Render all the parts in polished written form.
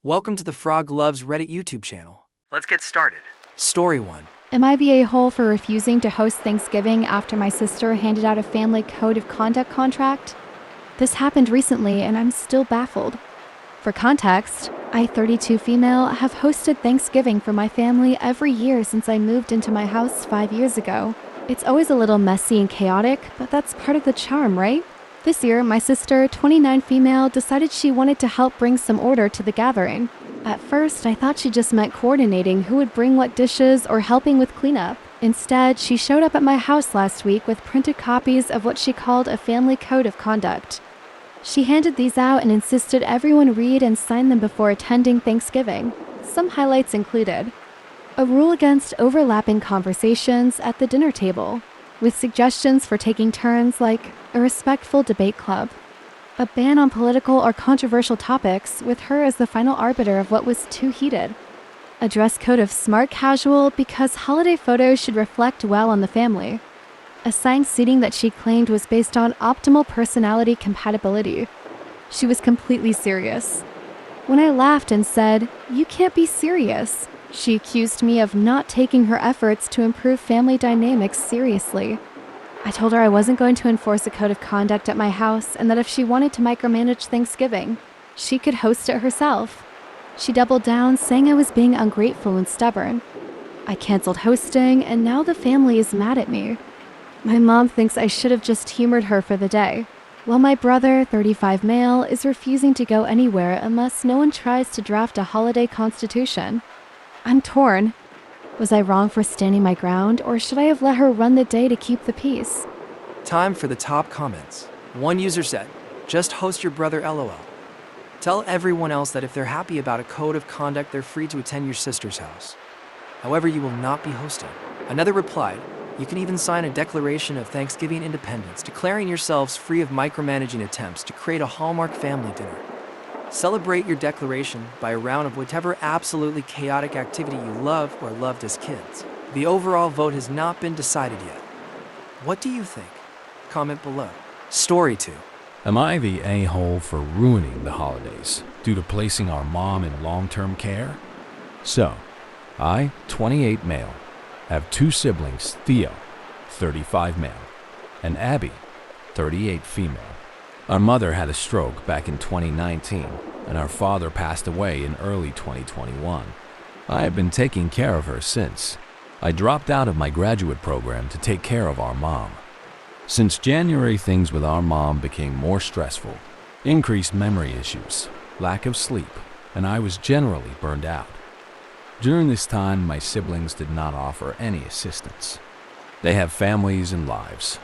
Welcome to the Frog Loves Reddit YouTube channel. Let's get started. Story 1. Am I the a-hole for refusing to host Thanksgiving after my sister handed out a family code of conduct contract? This happened recently and I'm still baffled. For context, I, 32 female, have hosted Thanksgiving for my family every year since I moved into my house 5 years ago. It's always a little messy and chaotic, but that's part of the charm, right? This year, my sister, 29 female, decided she wanted to help bring some order to the gathering. At first, I thought she just meant coordinating who would bring what dishes or helping with cleanup. Instead, she showed up at my house last week with printed copies of what she called a family code of conduct. She handed these out and insisted everyone read and sign them before attending Thanksgiving. Some highlights included a rule against overlapping conversations at the dinner table, with suggestions for taking turns like a respectful debate club, a ban on political or controversial topics with her as the final arbiter of what was too heated, a dress code of smart casual because holiday photos should reflect well on the family, assigned seating that she claimed was based on optimal personality compatibility. She was completely serious. When I laughed and said, "You can't be serious," she accused me of not taking her efforts to improve family dynamics seriously. I told her I wasn't going to enforce a code of conduct at my house and that if she wanted to micromanage Thanksgiving, she could host it herself. She doubled down, saying I was being ungrateful and stubborn. I canceled hosting, and now the family is mad at me. My mom thinks I should have just humored her for the day, while my brother, 35 male, is refusing to go anywhere unless no one tries to draft a holiday constitution. I'm torn. Was I wrong for standing my ground, or should I have let her run the day to keep the peace? Time for the top comments. One user said, "Just host your brother LOL. Tell everyone else that if they're happy about a code of conduct, they're free to attend your sister's house. However, you will not be hosting." Another replied, "You can even sign a declaration of Thanksgiving independence, declaring yourselves free of micromanaging attempts to create a Hallmark family dinner. Celebrate your declaration by a round of whatever absolutely chaotic activity you love or loved as kids. The overall vote has not been decided yet. What do you think? Comment below." Story 2. Am I the a-hole for ruining the holidays due to placing our mom in long-term care? So, I, 28 male, have two siblings, Theo, 35 male, and Abby, 38 female. Our mother had a stroke back in 2019, and our father passed away in early 2021. I have been taking care of her since. I dropped out of my graduate program to take care of our mom. Since January, things with our mom became more stressful, increased memory issues, lack of sleep, and I was generally burned out. During this time, my siblings did not offer any assistance. They have families and lives.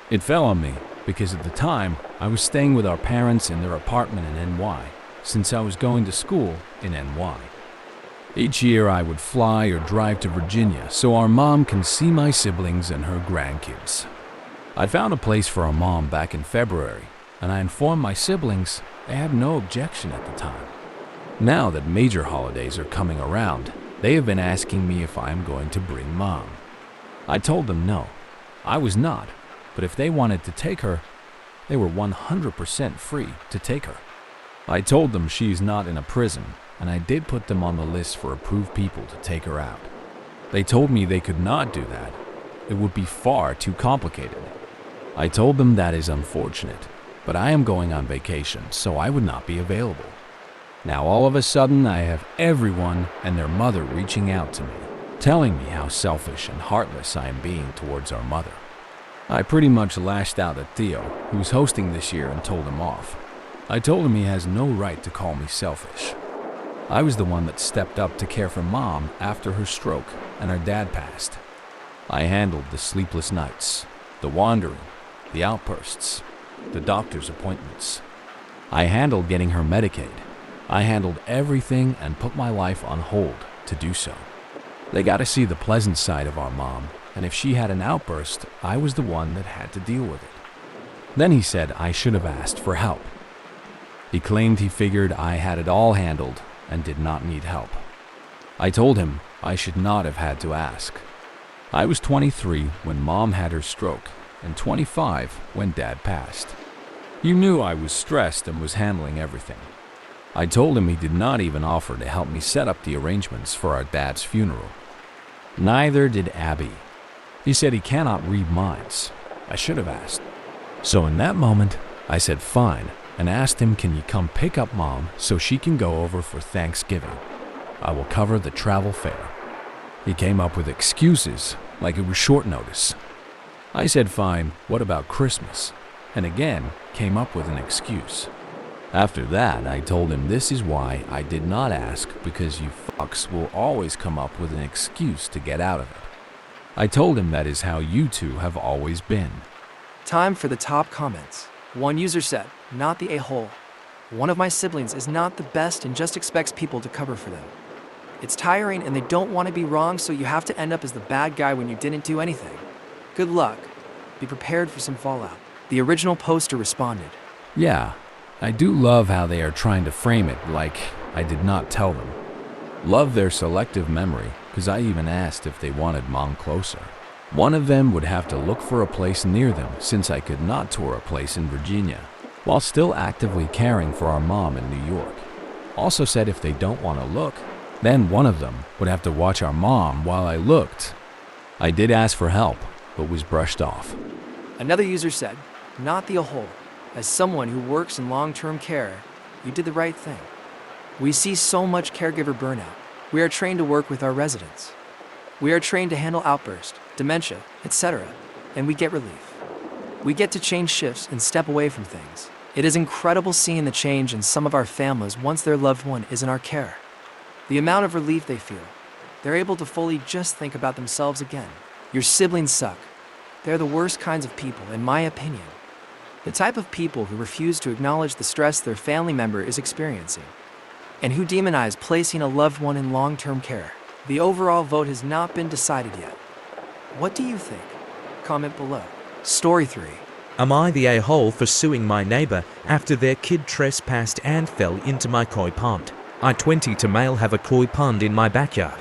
It fell on me because at the time, I was staying with our parents in their apartment in NY, since I was going to school in NY. Each year, I would fly or drive to Virginia so our mom can see my siblings and her grandkids. I found a place for our mom back in February, and I informed my siblings they had no objection at the time. Now that major holidays are coming around, they have been asking me if I am going to bring mom. I told them no, I was not, but if they wanted to take her, they were 100% free to take her. I told them she is not in a prison, and I did put them on the list for approved people to take her out. They told me they could not do that. It would be far too complicated. I told them that is unfortunate, but I am going on vacation, so I would not be available. Now all of a sudden, I have everyone and their mother reaching out to me, telling me how selfish and heartless I am being towards our mother. I pretty much lashed out at Theo, who's hosting this year, and told him off. I told him he has no right to call me selfish. I was the one that stepped up to care for mom after her stroke and her dad passed. I handled the sleepless nights, the wandering, the outbursts, the doctor's appointments. I handled getting her Medicaid. I handled everything and put my life on hold to do so. They got to see the pleasant side of our mom, and if she had an outburst, I was the one that had to deal with it. Then he said I should have asked for help. He claimed he figured I had it all handled and did not need help. I told him I should not have had to ask. I was 23 when mom had her stroke and 25 when dad passed. You knew I was stressed and was handling everything. I told him he did not even offer to help me set up the arrangements for our dad's funeral. Neither did Abby. He said he cannot read minds. I should have asked. So in that moment, I said fine and asked him, can you come pick up Mom so she can go over for Thanksgiving? I will cover the travel fare. He came up with excuses like it was short notice. I said fine, what about Christmas? And again came up with an excuse. After that, I told him this is why I did not ask, because you fucks will always come up with an excuse to get out of it. I told him that is how you two have always been. Time for the top comments. One user said, not the a-hole. One of my siblings is not the best and just expects people to cover for them. It's tiring and they don't want to be wrong, so you have to end up as the bad guy when you didn't do anything. Good luck. Be prepared for some fallout. The original poster responded. Yeah, I do love how they are trying to frame it like I did not tell them. Love their selective memory, because I even asked if they wanted Mom closer. One of them would have to look for a place near them since I could not tour a place in Virginia, while still actively caring for our mom in New York. Also said if they don't want to look, then one of them would have to watch our mom while I looked. I did ask for help, but was brushed off. Another user said, not the a-hole. As someone who works in long-term care, you did the right thing. We see so much caregiver burnout. We are trained to work with our residents. We are trained to handle outbursts, dementia, etc., and we get relief. We get to change shifts and step away from things. It is incredible seeing the change in some of our families once their loved one is in our care. The amount of relief they feel. They're able to fully just think about themselves again. Your siblings suck. They're the worst kinds of people, in my opinion. The type of people who refuse to acknowledge the stress their family member is experiencing, and who demonize placing a loved one in long-term care. The overall vote has not been decided yet. What do you think? Comment below. Story 3. Am I the a-hole for suing my neighbor after their kid trespassed and fell into my koi pond? I 22 male have a koi pond in my backyard.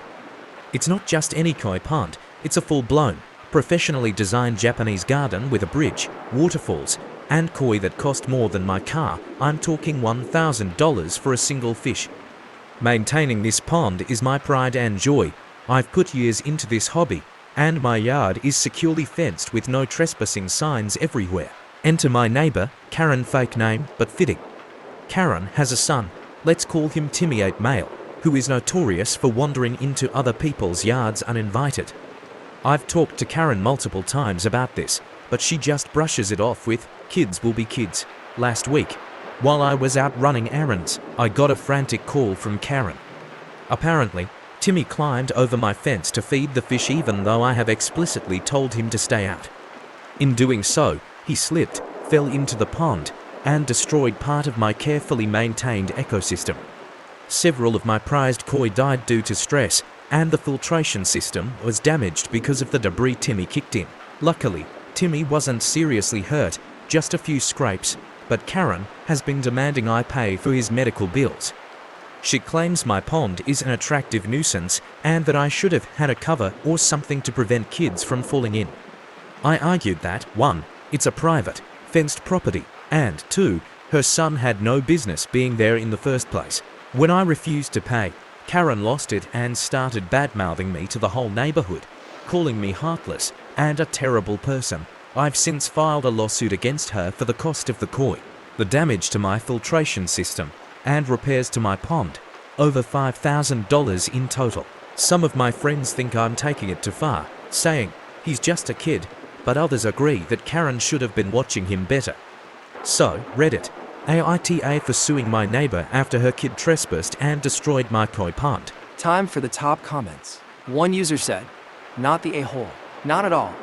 It's not just any koi pond, it's a full-blown, professionally designed Japanese garden with a bridge, waterfalls, and koi that cost more than my car. I'm talking $1,000 for a single fish. Maintaining this pond is my pride and joy. I've put years into this hobby, and my yard is securely fenced with no trespassing signs everywhere. Enter my neighbor, Karen, fake name, but fitting. Karen has a son, let's call him Timmy 8 male, who is notorious for wandering into other people's yards uninvited. I've talked to Karen multiple times about this, but she just brushes it off with, kids will be kids. Last week, while I was out running errands, I got a frantic call from Karen. Apparently, Timmy climbed over my fence to feed the fish even though I have explicitly told him to stay out. In doing so, he slipped, fell into the pond, and destroyed part of my carefully maintained ecosystem. Several of my prized koi died due to stress, and the filtration system was damaged because of the debris Timmy kicked in. Luckily, Timmy wasn't seriously hurt, just a few scrapes, but Karen has been demanding I pay for his medical bills. She claims my pond is an attractive nuisance and that I should have had a cover or something to prevent kids from falling in. I argued that 1. It's a private, fenced property, and 2. Her son had no business being there in the first place. When I refused to pay, Karen lost it and started bad-mouthing me to the whole neighborhood, calling me heartless and a terrible person. I've since filed a lawsuit against her for the cost of the koi, the damage to my filtration system, and repairs to my pond, over $5,000 in total. Some of my friends think I'm taking it too far, saying, he's just a kid, but others agree that Karen should have been watching him better. So, Reddit, AITA for suing my neighbor after her kid trespassed and destroyed my koi pond. Time for the top comments. One user said, not the a-hole. Not at all.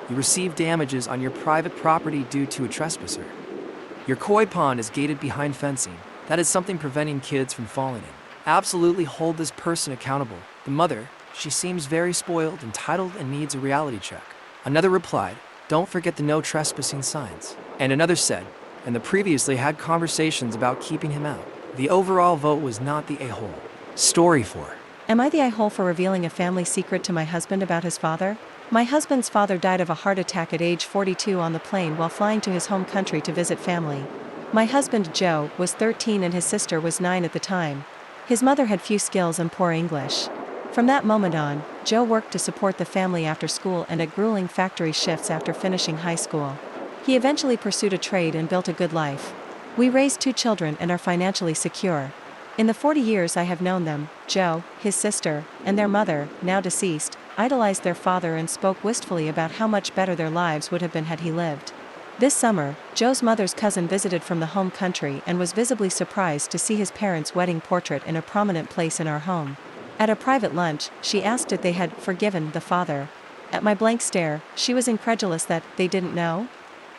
You received damages on your private property due to a trespasser. Your koi pond is gated behind fencing. That is something preventing kids from falling in. Absolutely hold this person accountable. The mother, she seems very spoiled, entitled, and needs a reality check. Another replied, don't forget the no trespassing signs. And another said, and the previously had conversations about keeping him out. The overall vote was not the a-hole. Story 4. Am I the a-hole for revealing a family secret to my husband about his father? My husband's father died of a heart attack at age 42 on the plane while flying to his home country to visit family. My husband, Joe, was 13 and his sister was 9 at the time. His mother had few skills and poor English. From that moment on, Joe worked to support the family after school and at grueling factory shifts after finishing high school. He eventually pursued a trade and built a good life. We raised 2 children and are financially secure. In the 40 years I have known them, Joe, his sister, and their mother, now deceased, idolized their father and spoke wistfully about how much better their lives would have been had he lived. This summer, Joe's mother's cousin visited from the home country and was visibly surprised to see his parents' wedding portrait in a prominent place in our home. At a private lunch, she asked if they had forgiven the father. At my blank stare, she was incredulous that they didn't know.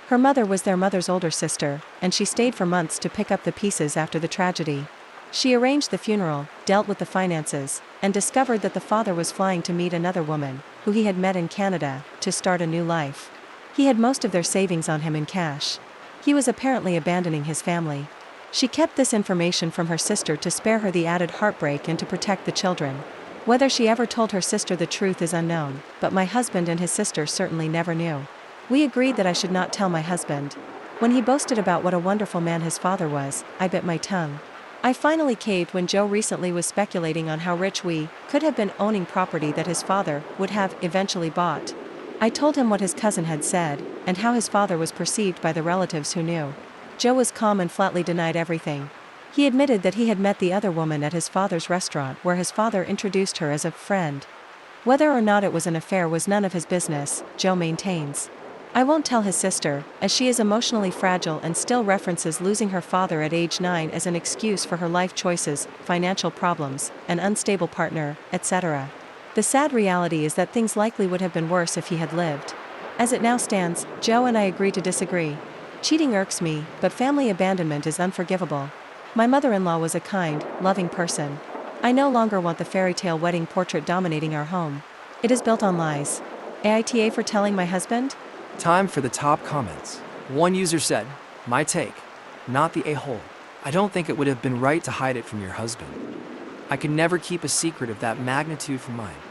Her mother was their mother's older sister, and she stayed for months to pick up the pieces after the tragedy. She arranged the funeral, dealt with the finances, and discovered that the father was flying to meet another woman, who he had met in Canada, to start a new life. He had most of their savings on him in cash. He was apparently abandoning his family. She kept this information from her sister to spare her the added heartbreak and to protect the children. Whether she ever told her sister the truth is unknown, but my husband and his sister certainly never knew. We agreed that I should not tell my husband. When he boasted about what a wonderful man his father was, I bit my tongue. I finally caved when Joe recently was speculating on how rich we could have been owning property that his father would have eventually bought. I told him what his cousin had said, and how his father was perceived by the relatives who knew. Joe was calm and flatly denied everything. He admitted that he had met the other woman at his father's restaurant where his father introduced her as a friend. Whether or not it was an affair was none of his business, Joe maintains. I won't tell his sister, as she is emotionally fragile and still references losing her father at age 9 as an excuse for her life choices, financial problems, an unstable partner, etc. The sad reality is that things likely would have been worse if he had lived. As it now stands, Joe and I agree to disagree. Cheating irks me, but family abandonment is unforgivable. My mother-in-law was a kind, loving person. I no longer want the fairy tale wedding portrait dominating our home. It is built on lies. AITA for telling my husband? Time for the top comments. One user said, "My take, not the a-hole. I don't think it would have been right to hide it from your husband. I could never keep a secret of that magnitude from mine.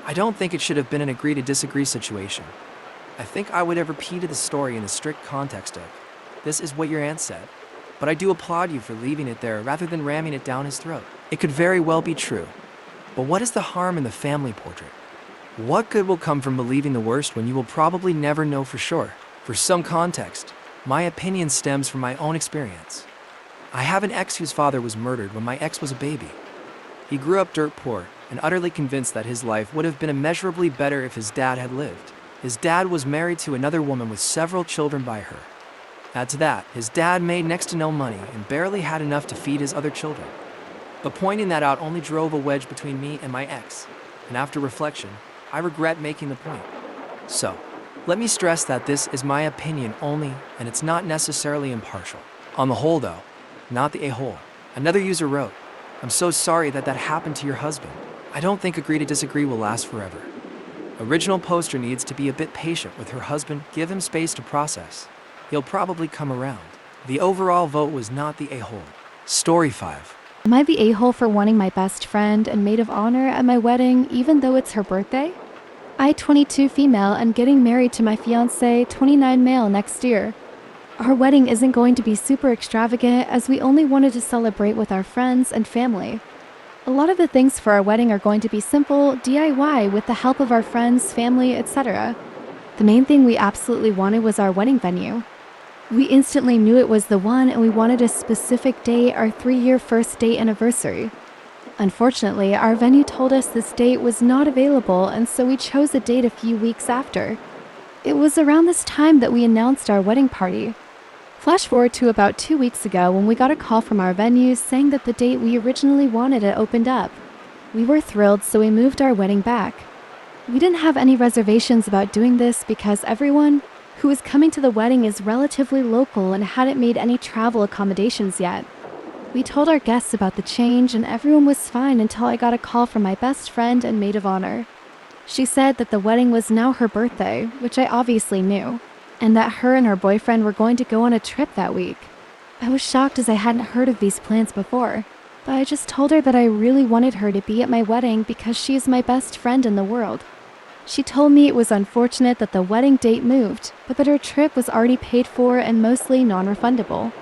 I don't think it should have been an agree to disagree situation. I think I would have repeated the story in the strict context of, this is what your aunt said, but I do applaud you for leaving it there rather than ramming it down his throat. It could very well be true, but what is the harm in the family portrait? What good will come from believing the worst when you will probably never know for sure? For some context, my opinion stems from my own experience. I have an ex whose father was murdered when my ex was a baby. He grew up dirt poor and utterly convinced that his life would have been immeasurably better if his dad had lived. His dad was married to another woman with several children by her. Add to that, his dad made next to no money and barely had enough to feed his other children. But pointing that out only drove a wedge between me and my ex, and after reflection, I regret making the point. So, let me stress that this is my opinion only, and it's not necessarily impartial. On the whole though, not the a-hole. Another user wrote, "I'm so sorry that happened to your husband. I don't think agree to disagree will last forever. Original poster needs to be a bit patient with her husband, give him space to process. He'll probably come around." The overall vote was not the a-hole. Story 5. Am I the a-hole for wanting my best friend and maid of honor at my wedding even though it's her birthday? I, 22 female, and getting married to my fiancé, 29 male, next year. Our wedding isn't going to be super extravagant as we only wanted to celebrate with our friends and family. A lot of the things for our wedding are going to be simple, DIY, with the help of our friends, family, etc. The main thing we absolutely wanted was our wedding venue. We instantly knew it was the one and we wanted a specific date, our 3-year first date anniversary. Unfortunately, our venue told us this date was not available, and so we chose a date a few weeks after. It was around this time that we announced our wedding party. Flash forward to about 2 weeks ago when we got a call from our venue saying that the date we originally wanted had opened up. We were thrilled, so we moved our wedding back. We didn't have any reservations about doing this because everyone who was coming to the wedding is relatively local and hadn't made any travel accommodations yet. We told our guests about the change and everyone was fine until I got a call from my best friend and maid of honor. She said that the wedding was now her birthday, which I obviously knew, and that her and her boyfriend were going to go on a trip that week. I was shocked as I hadn't heard of these plans before, but I just told her that I really wanted her to be at my wedding because she is my best friend in the world. She told me it was unfortunate that the wedding date moved, but that her trip was already paid for and mostly non-refundable.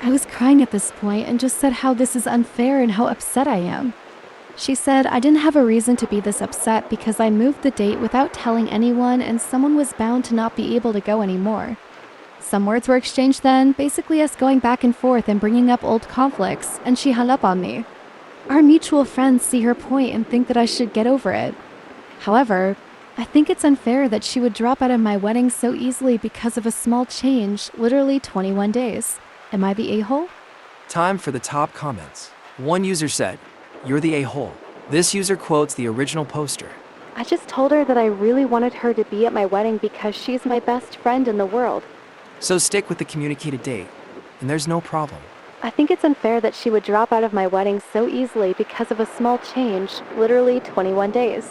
I was crying at this point and just said how this is unfair and how upset I am. She said I didn't have a reason to be this upset because I moved the date without telling anyone and someone was bound to not be able to go anymore. Some words were exchanged then, basically us going back and forth and bringing up old conflicts, and she hung up on me. Our mutual friends see her point and think that I should get over it. However, I think it's unfair that she would drop out of my wedding so easily because of a small change, literally 21 days. Am I the a-hole? Time for the top comments. One user said, "You're the a-hole." This user quotes the original poster. I just told her that I really wanted her to be at my wedding because she's my best friend in the world. So stick with the communicated date, and there's no problem. I think it's unfair that she would drop out of my wedding so easily because of a small change, literally 21 days.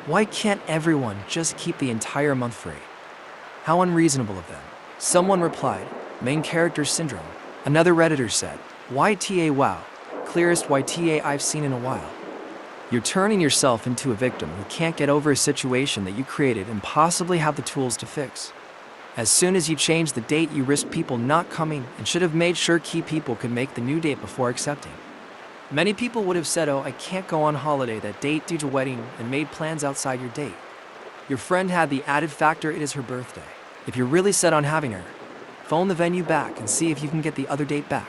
Why can't everyone just keep the entire month free? How unreasonable of them. Someone replied, "Main character syndrome." Another Redditor said, "YTA wow, clearest YTA I've seen in a while." You're turning yourself into a victim who can't get over a situation that you created and possibly have the tools to fix. As soon as you change the date, you risk people not coming and should have made sure key people could make the new date before accepting. Many people would have said, "Oh, I can't go on holiday that date due to wedding," and made plans outside your date. Your friend had the added factor it is her birthday. If you're really set on having her, phone the venue back and see if you can get the other date back.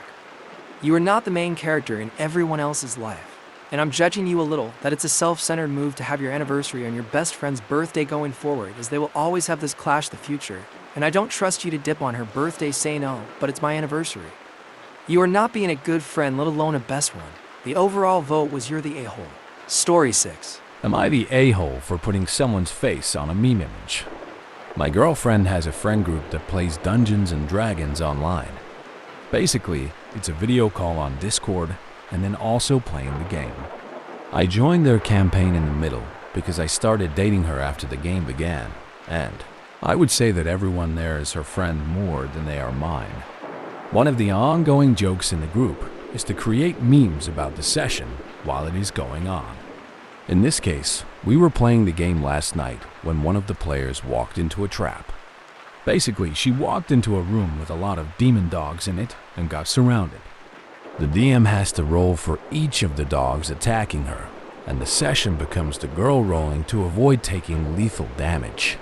You are not the main character in everyone else's life. And I'm judging you a little that it's a self-centered move to have your anniversary on your best friend's birthday going forward, as they will always have this clash in the future. And I don't trust you to dip on her birthday saying, "Oh, but it's my anniversary." You are not being a good friend, let alone a best one. The overall vote was you're the a-hole. Story 6. Am I the a-hole for putting someone's face on a meme image? My girlfriend has a friend group that plays Dungeons and Dragons online. Basically, it's a video call on Discord and then also playing the game. I joined their campaign in the middle because I started dating her after the game began, and I would say that everyone there is her friend more than they are mine. One of the ongoing jokes in the group is to create memes about the session while it is going on. In this case, we were playing the game last night when one of the players walked into a trap. Basically, she walked into a room with a lot of demon dogs in it and got surrounded. The DM has to roll for each of the dogs attacking her, and the session becomes the girl rolling to avoid taking lethal damage.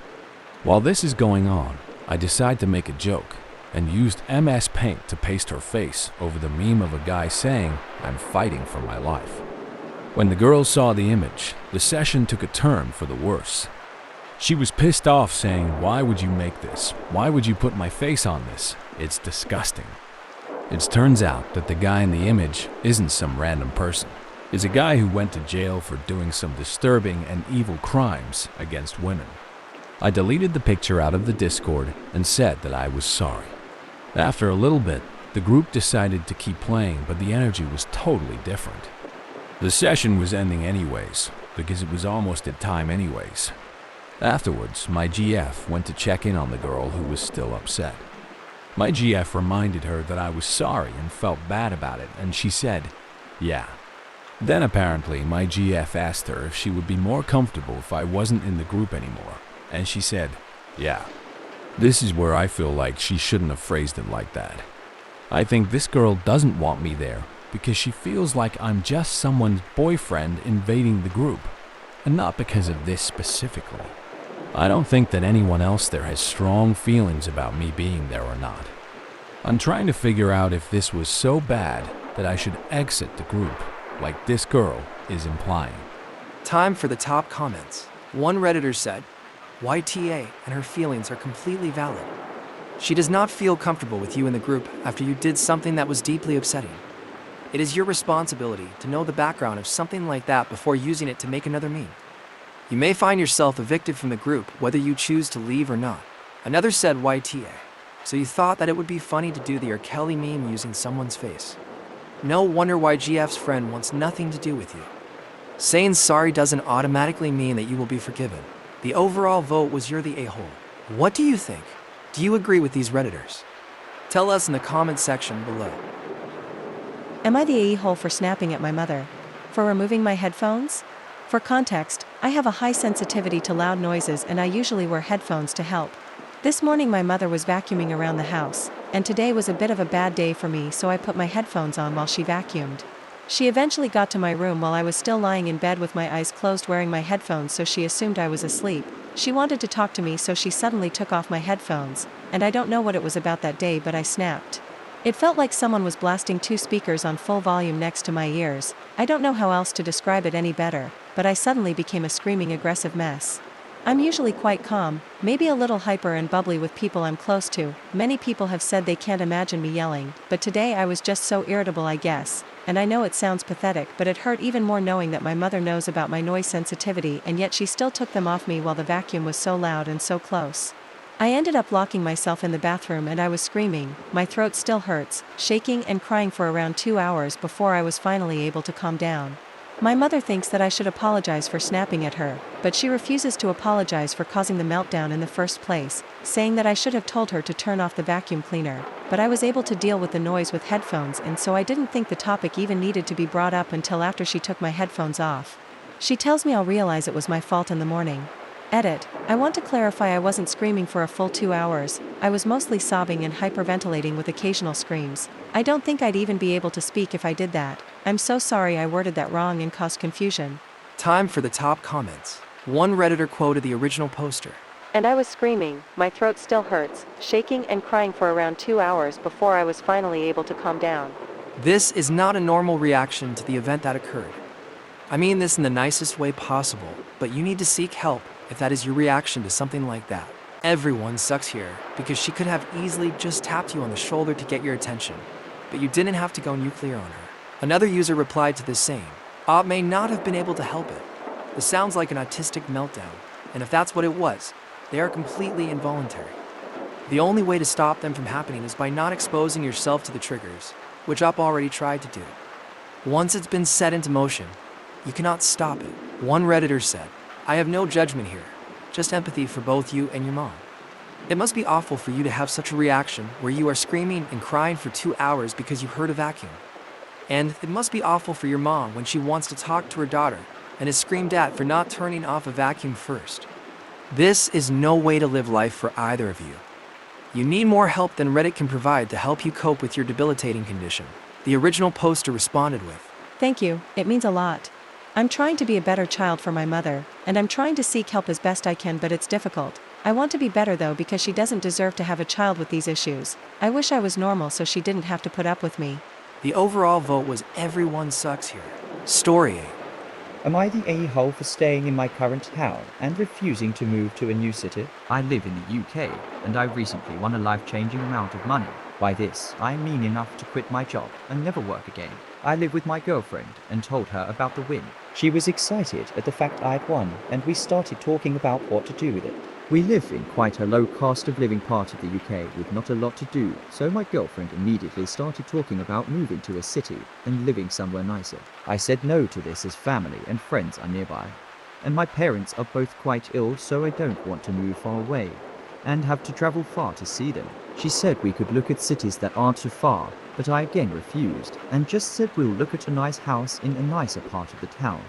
While this is going on, I decide to make a joke and used MS Paint to paste her face over the meme of a guy saying, "I'm fighting for my life." When the girl saw the image, the session took a turn for the worse. She was pissed off saying, "Why would you make this? Why would you put my face on this? It's disgusting." It turns out that the guy in the image isn't some random person. It's a guy who went to jail for doing some disturbing and evil crimes against women. I deleted the picture out of the Discord and said that I was sorry. After a little bit, the group decided to keep playing, but the energy was totally different. The session was ending anyways, because it was almost at time anyways. Afterwards, my GF went to check in on the girl who was still upset. My GF reminded her that I was sorry and felt bad about it, and she said, "Yeah." Then apparently my GF asked her if she would be more comfortable if I wasn't in the group anymore, and she said, "Yeah." This is where I feel like she shouldn't have phrased it like that. I think this girl doesn't want me there because she feels like I'm just someone's boyfriend invading the group, and not because of this specifically. I don't think that anyone else there has strong feelings about me being there or not. I'm trying to figure out if this was so bad that I should exit the group, like this girl is implying. Time for the top comments. One Redditor said, "YTA and her feelings are completely valid. She does not feel comfortable with you in the group after you did something that was deeply upsetting. It is your responsibility to know the background of something like that before using it to make another meme. You may find yourself evicted from the group whether you choose to leave or not." Another said, "YTA. So you thought that it would be funny to do the R. Kelly meme using someone's face. No wonder why GF's friend wants nothing to do with you. Saying sorry doesn't automatically mean that you will be forgiven." The overall vote was you're the a-hole. What do you think? Do you agree with these Redditors? Tell us in the comment section below. Am I the a-hole for snapping at my mother? For removing my headphones? For context, I have a high sensitivity to loud noises and I usually wear headphones to help. This morning my mother was vacuuming around the house, and today was a bit of a bad day for me, so I put my headphones on while she vacuumed. She eventually got to my room while I was still lying in bed with my eyes closed wearing my headphones, so she assumed I was asleep. She wanted to talk to me, so she suddenly took off my headphones, and I don't know what it was about that day, but I snapped. It felt like someone was blasting two speakers on full volume next to my ears. I don't know how else to describe it any better, but I suddenly became a screaming aggressive mess. I'm usually quite calm, maybe a little hyper and bubbly with people I'm close to. Many people have said they can't imagine me yelling, but today I was just so irritable, I guess. And I know it sounds pathetic, but it hurt even more knowing that my mother knows about my noise sensitivity, and yet she still took them off me while the vacuum was so loud and so close. I ended up locking myself in the bathroom and I was screaming, my throat still hurts, shaking and crying for around 2 hours before I was finally able to calm down. My mother thinks that I should apologize for snapping at her, but she refuses to apologize for causing the meltdown in the first place, saying that I should have told her to turn off the vacuum cleaner, but I was able to deal with the noise with headphones, and so I didn't think the topic even needed to be brought up until after she took my headphones off. She tells me I'll realize it was my fault in the morning. Edit. I want to clarify, I wasn't screaming for a full 2 hours, I was mostly sobbing and hyperventilating with occasional screams. I don't think I'd even be able to speak if I did that. I'm so sorry I worded that wrong and caused confusion. Time for the top comments. One Redditor quoted the original poster. And I was screaming, my throat still hurts, shaking and crying for around 2 hours before I was finally able to calm down. This is not a normal reaction to the event that occurred. I mean this in the nicest way possible, but you need to seek help if that is your reaction to something like that. Everyone sucks here, because she could have easily just tapped you on the shoulder to get your attention, but you didn't have to go nuclear on her. Another user replied to this saying, "Op may not have been able to help it. This sounds like an autistic meltdown, and if that's what it was, they are completely involuntary. The only way to stop them from happening is by not exposing yourself to the triggers, which Op already tried to do. Once it's been set into motion, you cannot stop it." One Redditor said, "I have no judgment here, just empathy for both you and your mom. It must be awful for you to have such a reaction where you are screaming and crying for 2 hours because you heard a vacuum. And it must be awful for your mom when she wants to talk to her daughter and is screamed at for not turning off a vacuum first. This is no way to live life for either of you. You need more help than Reddit can provide to help you cope with your debilitating condition." The original poster responded with, Thank you, it means a lot. I'm trying to be a better child for my mother, and I'm trying to seek help as best I can, but it's difficult. I want to be better though, because she doesn't deserve to have a child with these issues. I wish I was normal so she didn't have to put up with me. The overall vote was everyone sucks here. Story 8. Am I the a-hole for staying in my current town and refusing to move to a new city? I live in the UK, and I recently won a life-changing amount of money. By this, I mean enough to quit my job and never work again. I live with my girlfriend and told her about the win. She was excited at the fact I'd won, and we started talking about what to do with it. We live in quite a low cost of living part of the UK with not a lot to do, so my girlfriend immediately started talking about moving to a city and living somewhere nicer. I said no to this as family and friends are nearby, and my parents are both quite ill, so I don't want to move far away and have to travel far to see them. She said we could look at cities that aren't too far, but I again refused and just said we'll look at a nice house in a nicer part of the town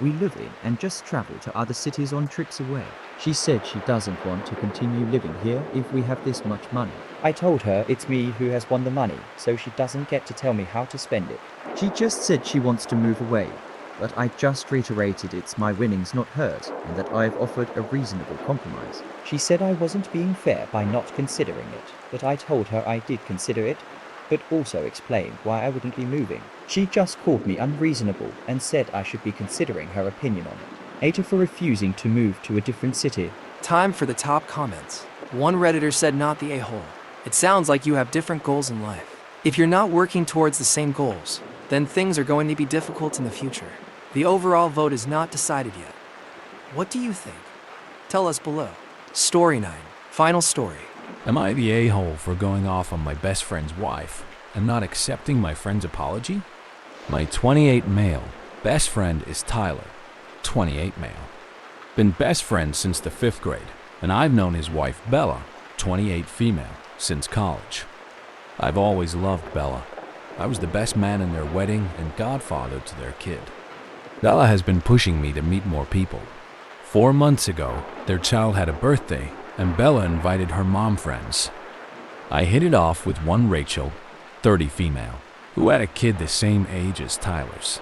we live in and just travel to other cities on trips away. She said she doesn't want to continue living here if we have this much money. I told her it's me who has won the money, so she doesn't get to tell me how to spend it. She just said she wants to move away, but I just reiterated it's my winnings, not hers, and that I've offered a reasonable compromise. She said I wasn't being fair by not considering it, but I told her I did consider it, but also explained why I wouldn't be moving. She just called me unreasonable and said I should be considering her opinion on it. Ada for refusing to move to a different city. Time for the top comments. One Redditor said, "Not the a-hole. It sounds like you have different goals in life. If you're not working towards the same goals, then things are going to be difficult in the future. The overall vote is not decided yet. What do you think? Tell us below." Story 9. Final story. Am I the a-hole for going off on my best friend's wife and not accepting my friend's apology? My 28 male best friend is Tyler, 28 male. Been best friends since the 5th grade, and I've known his wife Bella, 28 female, since college. I've always loved Bella. I was the best man in their wedding and godfather to their kid. Bella has been pushing me to meet more people. 4 months ago, their child had a birthday, and Bella invited her mom friends. I hit it off with one Rachel, 30 female, who had a kid the same age as Tyler's.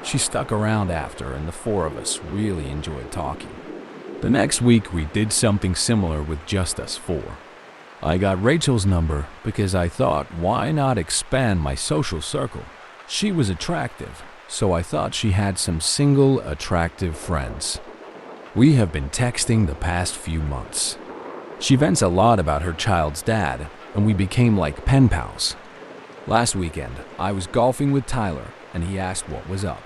She stuck around after, and the four of us really enjoyed talking. The next week, we did something similar with just us four. I got Rachel's number because I thought, why not expand my social circle? She was attractive, so I thought she had some single attractive friends. We have been texting the past few months. She vents a lot about her child's dad, and we became like pen pals. Last weekend, I was golfing with Tyler, and he asked what was up.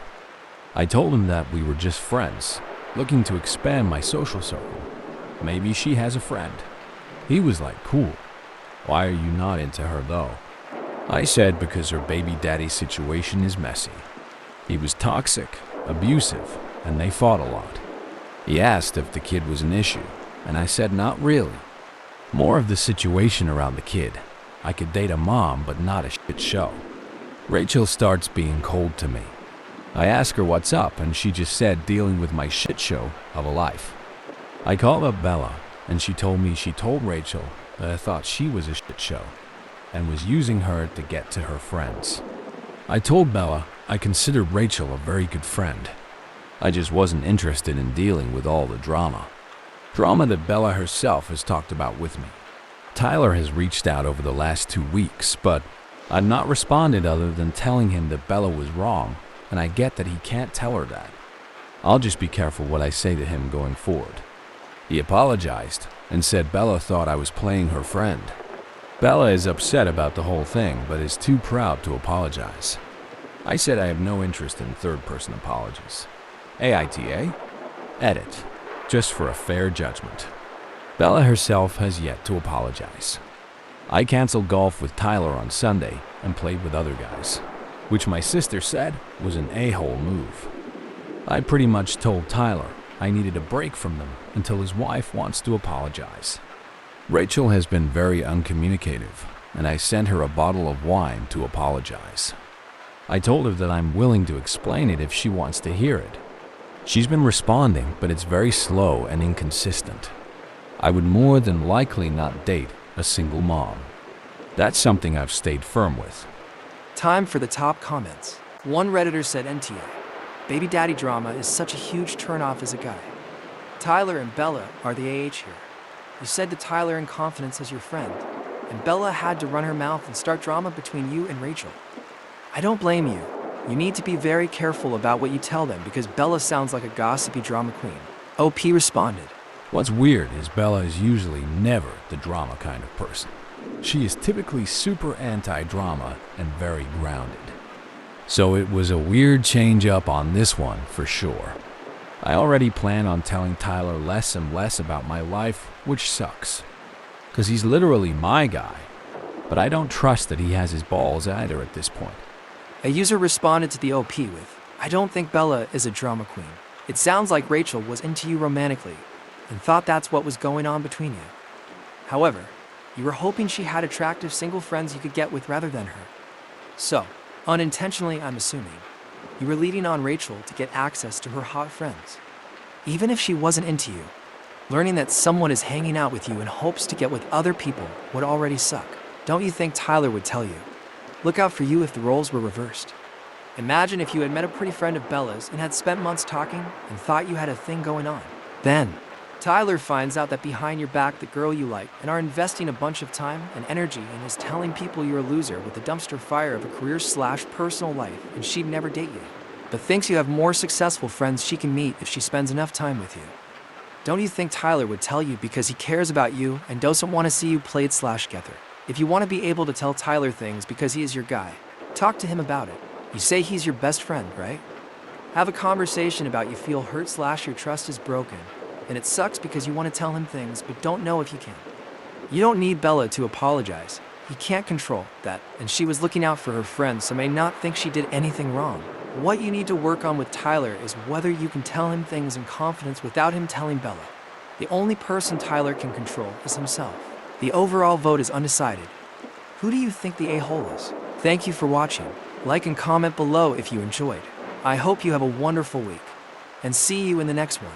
I told him that we were just friends, looking to expand my social circle. Maybe she has a friend. He was like, cool. Why are you not into her though? I said because her baby daddy situation is messy. He was toxic, abusive, and they fought a lot. He asked if the kid was an issue, and I said not really. More of the situation around the kid. I could date a mom, but not a shit show. Rachel starts being cold to me. I ask her what's up, and she just said dealing with my shit show of a life. I called up Bella, and she told me she told Rachel that I thought she was a shit show and was using her to get to her friends. I told Bella I considered Rachel a very good friend. I just wasn't interested in dealing with all the drama. Drama that Bella herself has talked about with me. Tyler has reached out over the last 2 weeks, but I've not responded other than telling him that Bella was wrong, and I get that he can't tell her that. I'll just be careful what I say to him going forward. He apologized and said Bella thought I was playing her friend. Bella is upset about the whole thing, but is too proud to apologize. I said I have no interest in third-person apologies. AITA? Edit. Just for a fair judgment. Bella herself has yet to apologize. I canceled golf with Tyler on Sunday and played with other guys, which my sister said was an a-hole move. I pretty much told Tyler I needed a break from them until his wife wants to apologize. Rachel has been very uncommunicative, and I sent her a bottle of wine to apologize. I told her that I'm willing to explain it if she wants to hear it. She's been responding, but it's very slow and inconsistent. I would more than likely not date a single mom. That's something I've stayed firm with. Time for the top comments. One Redditor said NTA. Baby daddy drama is such a huge turnoff as a guy. Tyler and Bella are the AH here. You said to Tyler in confidence as your friend, and Bella had to run her mouth and start drama between you and Rachel. I don't blame you. You need to be very careful about what you tell them because Bella sounds like a gossipy drama queen. OP responded. What's weird is Bella is usually never the drama kind of person. She is typically super anti-drama and very grounded. So it was a weird change up on this one for sure. I already plan on telling Tyler less and less about my life, which sucks. Because he's literally my guy. But I don't trust that he has his balls either at this point. A user responded to the OP with, I don't think Bella is a drama queen. It sounds like Rachel was into you romantically and thought that's what was going on between you. However, you were hoping she had attractive single friends you could get with rather than her. So, unintentionally I'm assuming, you were leading on Rachel to get access to her hot friends. Even if she wasn't into you, learning that someone is hanging out with you in hopes to get with other people would already suck. Don't you think Tyler would tell you? Look out for you if the roles were reversed. Imagine if you had met a pretty friend of Bella's and had spent months talking and thought you had a thing going on. Then, Tyler finds out that behind your back the girl you like and are investing a bunch of time and energy and is telling people you're a loser with the dumpster fire of a career/personal life and she'd never date you, but thinks you have more successful friends she can meet if she spends enough time with you. Don't you think Tyler would tell you because he cares about you and doesn't want to see you played/together? If you want to be able to tell Tyler things because he is your guy, talk to him about it. You say he's your best friend, right? Have a conversation about you feel hurt/your trust is broken, and it sucks because you want to tell him things but don't know if you can. You don't need Bella to apologize. He can't control that, and she was looking out for her friends so may not think she did anything wrong. What you need to work on with Tyler is whether you can tell him things in confidence without him telling Bella. The only person Tyler can control is himself. The overall vote is undecided. Who do you think the a-hole is? Thank you for watching. Like and comment below if you enjoyed. I hope you have a wonderful week, and see you in the next one.